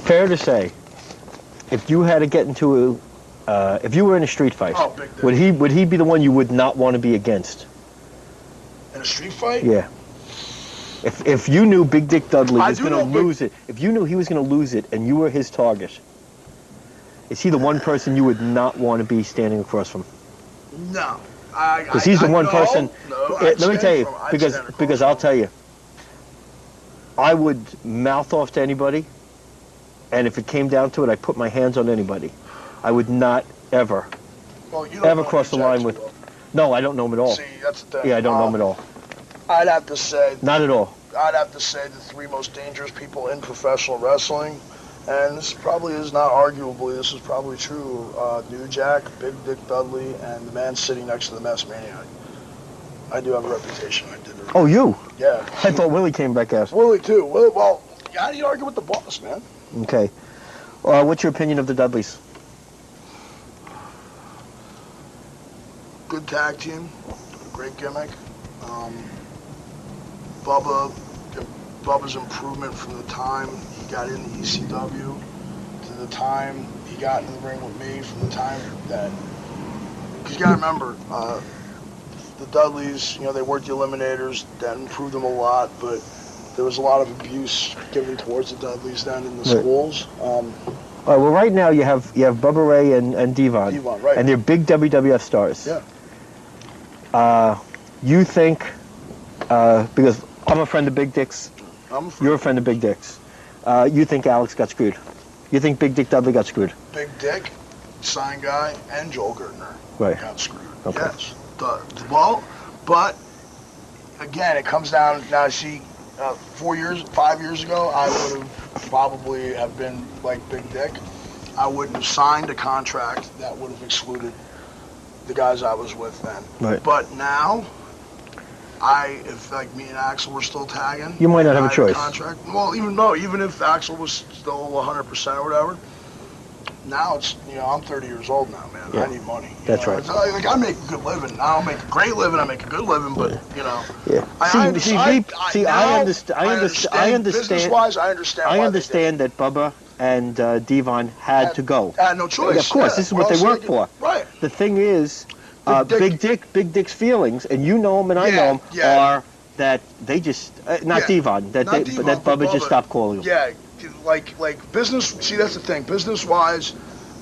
fair to say, if you had to get into if you were in a street fight, would he be the one you would not want to be against? In a street fight? Yeah. If you knew Big Dick Dudley was going to lose it, if you knew he was going to lose it and you were his target, is he the one person you would not want to be standing across from? No. Because he's the one person. No, let me tell you, because I'll tell you, I would mouth off to anybody, and if it came down to it, I'd put my hands on anybody. I would not ever cross the line with. No, I don't know him at all. See, that's the thing. Yeah, I don't know him at all. I'd have to say. Not at all. I'd have to say the three most dangerous people in professional wrestling, and this probably is not arguably, this is probably true. New Jack, Big Dick Dudley, and the man sitting next to the Masked Maniac. I do have a reputation. I did. Oh, you? Yeah. I thought Willie came back out. Willie too. Well, how do you argue with the boss, man? Okay. What's your opinion of the Dudleys? Good tag team, great gimmick. Bubba's improvement from the time he got in the ECW to the time he got in the ring with me, from the time that, because you gotta remember, the Dudleys, they weren't the Eliminators, that improved them a lot, but there was a lot of abuse given towards the Dudleys then in the schools. All right, well, right now you have Bubba Ray and Devon. Devon, right. And they're big WWF stars. Yeah. You think, because I'm a friend of Big Dick's, you're a friend of Big Dick's, you think Alex got screwed? You think Big Dick Dudley got screwed? Big Dick, sign guy, and Joel Gertner got screwed. Okay. Yes. Well, but again, it comes down, now see, 5 years ago, I would have probably have been like Big Dick. I wouldn't have signed a contract that would have excluded the guys I was with then. Right. But now, if like me and Axel were still tagging, you might not have a choice. Contract. Well, even if Axel was still 100% or whatever, now it's, I'm 30 years old now, man. Yeah. I need money. That's right. It's like, I make a good living. I don't make a great living. I make a good living, but Yeah. I understand. Business-wise, I understand. I understand that Bubba and Devon had to go. Had no choice. Of course, this is what they work for. Right. The thing is, Big Dick's feelings, and you know him and I know him, are that they just Devon, that Bubba just stopped calling him. Yeah, like business. See, that's the thing. Business-wise,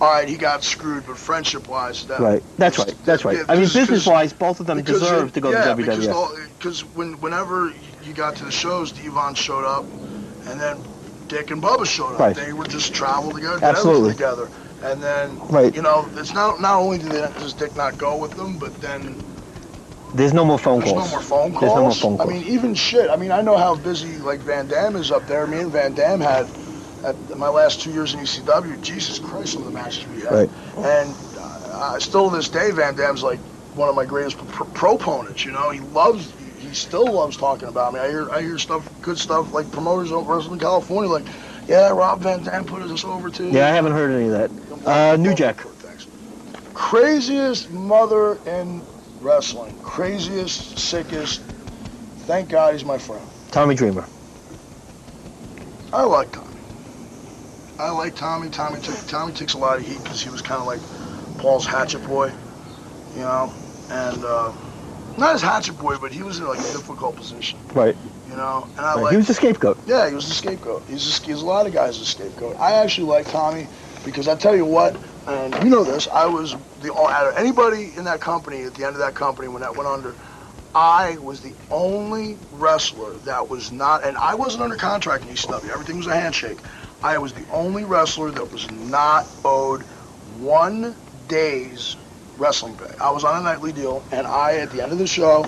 all right, he got screwed, but friendship-wise, That's right. I mean, business-wise, both of them deserve to go to WWF. Because whenever you got to the shows, Devon showed up, and then Dick and Bubba showed up. Right. They would just travel together, did Absolutely. everything together. And then, it's not only does Dick not go with them, but then there's no more phone calls. There's no more phone calls. There's no more phone calls. I mean, even shit. I mean, I know how busy like Van Damme is up there. Me and Van Damme had, at my last 2 years in ECW, Jesus Christ, some of the matches we had. Right. And still to this day, Van Damme's like one of my greatest proponents. He still loves talking about me. I hear good stuff, like promoters over in California, like, yeah, Rob Van Dam put us over to. Yeah, I haven't heard any of that. New Jack. Craziest mother in wrestling. Craziest, sickest. Thank God he's my friend. Tommy Dreamer. I like Tommy. Tommy takes a lot of heat because he was kind of like Paul's hatchet boy, and not his hatchet boy, but he was in like a difficult position. Right. And he was the scapegoat. Yeah, he was the scapegoat. He's a lot of guys a scapegoat. I actually like Tommy because I tell you what, and you know this, I was out of anybody in that company, at the end of that company when that went under, I was the only wrestler that was not, and I wasn't under contract in ECW, everything was a handshake. I was the only wrestler that was not owed 1 day's wrestling pay. I was on a nightly deal, and at the end of the show,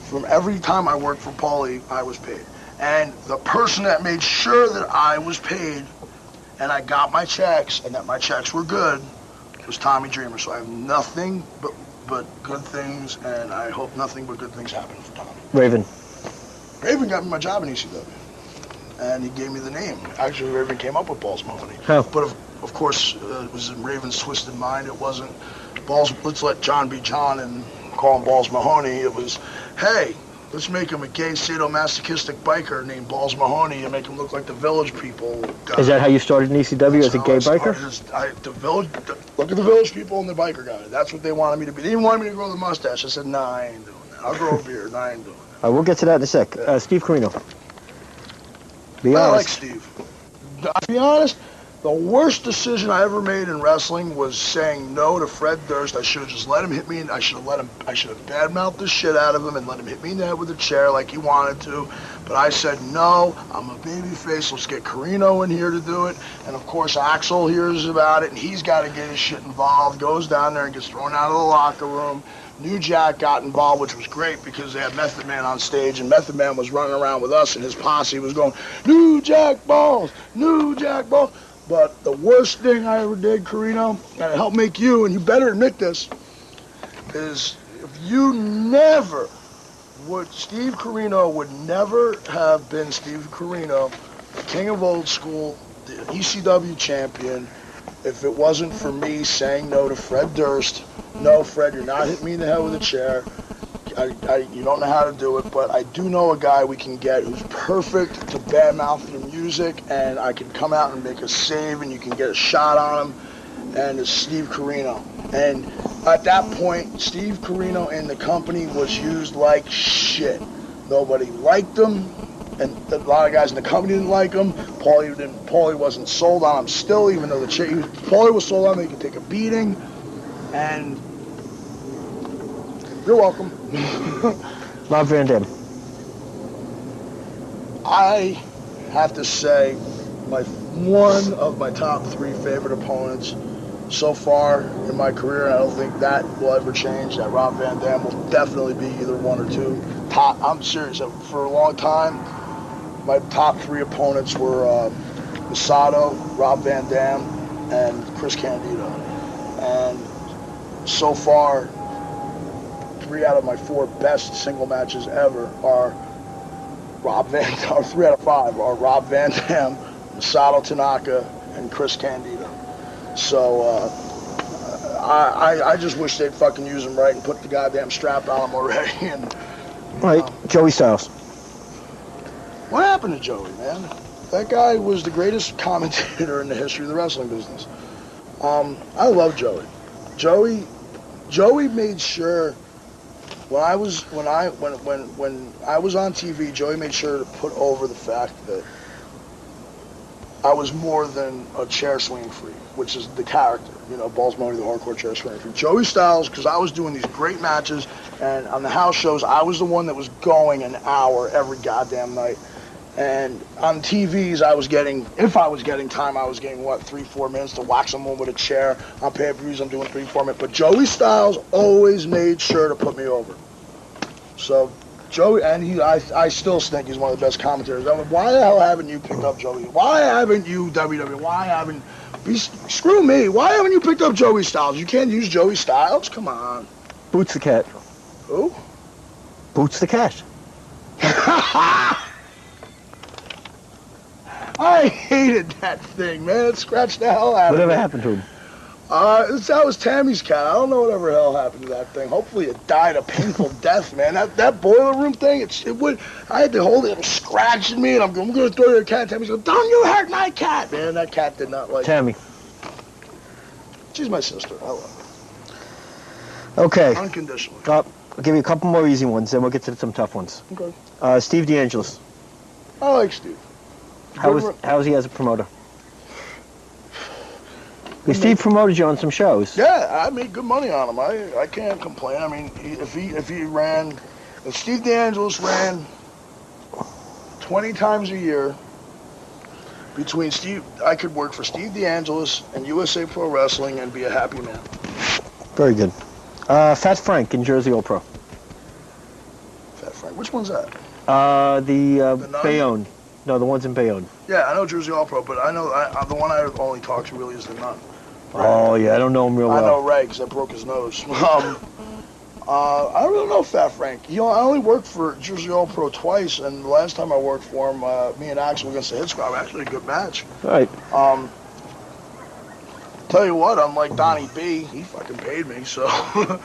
from every time I worked for Paulie, I was paid. And the person that made sure that I was paid and I got my checks and that my checks were good was Tommy Dreamer. So I have nothing but good things, and I hope nothing but good things happen for Tommy. Raven got me my job in ECW, and he gave me the name. Actually, Raven came up with Balls Mahoney. Oh. But of course, it was in Raven's twisted mind. It wasn't Balls, let's let John be John and call him Balls Mahoney. It was, hey, let's make him a gay sadomasochistic biker named Balls Mahoney and make him look like the Village People guy. Is that how you started in ECW, as a gay biker? Look at the Village People and the biker guy. That's what they wanted me to be. They didn't want me to grow the mustache. I said, nah, I ain't doing that. I'll grow a beard. I ain't doing that. We'll get to that in a sec. Steve Corino. Be honest. I like Steve. I'll be honest, the worst decision I ever made in wrestling was saying no to Fred Durst. I should have just let him hit me, and I should have badmouthed the shit out of him and let him hit me in the head with a chair like he wanted to. But I said, no, I'm a babyface. Let's get Corino in here to do it. And of course, Axel hears about it, and he's got to get his shit involved, goes down there and gets thrown out of the locker room. New Jack got involved, which was great because they had Method Man on stage, and Method Man was running around with us, and his posse was going, New Jack Balls, New Jack Balls. But the worst thing I ever did, Corino, and it helped make you, and you better admit this, is if you never Steve Corino would never have been Steve Corino, the king of old school, the ECW champion, if it wasn't for me saying no to Fred Durst. No, Fred, you're not hitting me in the head with a chair. You don't know how to do it, but I do know a guy we can get who's perfect to badmouth your music, and I can come out and make a save, and you can get a shot on him, and it's Steve Corino. And at that point, Steve Corino and the company was used like shit. Nobody liked him, and a lot of guys in the company didn't like him. Paulie wasn't sold on him still, even though Paulie was sold on him. He could take a beating, and you're welcome. Rob Van Dam. I have to say, one of my top 3 favorite opponents so far in my career. I don't think that will ever change. That Rob Van Dam will definitely be either 1 or 2. I'm serious. For a long time, my top 3 opponents were Masato, Rob Van Dam, and Chris Candido. And so far, 3 out of my 4 best single matches ever are 3 out of 5 are Rob Van Dam, Masato Tanaka, and Chris Candido. So I just wish they'd fucking use him right and put the goddamn strap on him already. And right, Joey Styles. What happened to Joey, man? That guy was the greatest commentator in the history of the wrestling business. I love Joey. Joey made sure when I was on TV, Joey made sure to put over the fact that I was more than a chair swing freak, which is the character, Balls Mahoney, the hardcore chair swing freak. Joey Styles, because I was doing these great matches, and on the house shows, I was the one that was going an hour every goddamn night. And on TVs, if I was getting time, I was getting, 3-4 minutes to whack someone with a chair. On pay-per-views, I'm doing 3-4 minutes. But Joey Styles always made sure to put me over. So, Joey, and I still think he's one of the best commentators. I mean, why the hell haven't you picked up Joey? Why haven't you, WWE, screw me, why haven't you picked up Joey Styles? You can't use Joey Styles? Come on. Boots the Cat. Who? Boots the Cat. I hated that thing, man. It scratched the hell out of me. Whatever happened to him? That was Tammy's cat. I don't know whatever hell happened to that thing. Hopefully it died a painful death, man. That boiler room thing, I had to hold it. It was scratching me, and I'm going to throw your cat. Tammy's going, don't you hurt my cat. Man, that cat did not like Tammy. it. She's my sister. I love her. Okay. Unconditionally. I'll give you a couple more easy ones, then we'll get to some tough ones. Okay. Steve DeAngelis. I like Steve. How is he as a promoter? Because Steve promoted you on some shows. Yeah, I made good money on him. I can't complain. I mean, if Steve DeAngelis ran 20 times a year I could work for Steve DeAngelis and USA Pro Wrestling and be a happy man. Very good. Fat Frank in Jersey All Pro. Fat Frank, which one's that? The Bayonne. No, the one's in Bayonne. Yeah, I know Jersey All Pro, but I know the one I only talk to really is the Nun. Oh, yeah, I don't know him real well. I know Ray because I broke his nose. I don't really know Fat Frank. I only worked for Jersey All Pro twice, and the last time I worked for him, me and Axel against the Hit Squad, actually a good match. All right. Tell you what, unlike Donnie B, he fucking paid me, so.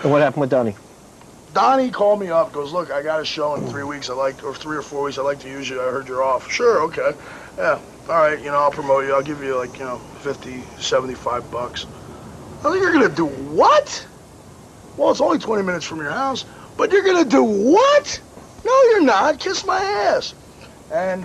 And what happened with Donnie? Donnie called me up, goes, look, I got a show in 3 weeks. Or 3 or 4 weeks. I'd like to use you. I heard you're off. Sure, okay. Yeah, all right, I'll promote you. I'll give you, like, 50, 75 bucks. I think you're going to do what? Well, it's only 20 minutes from your house. But you're going to do what? No, you're not. Kiss my ass. And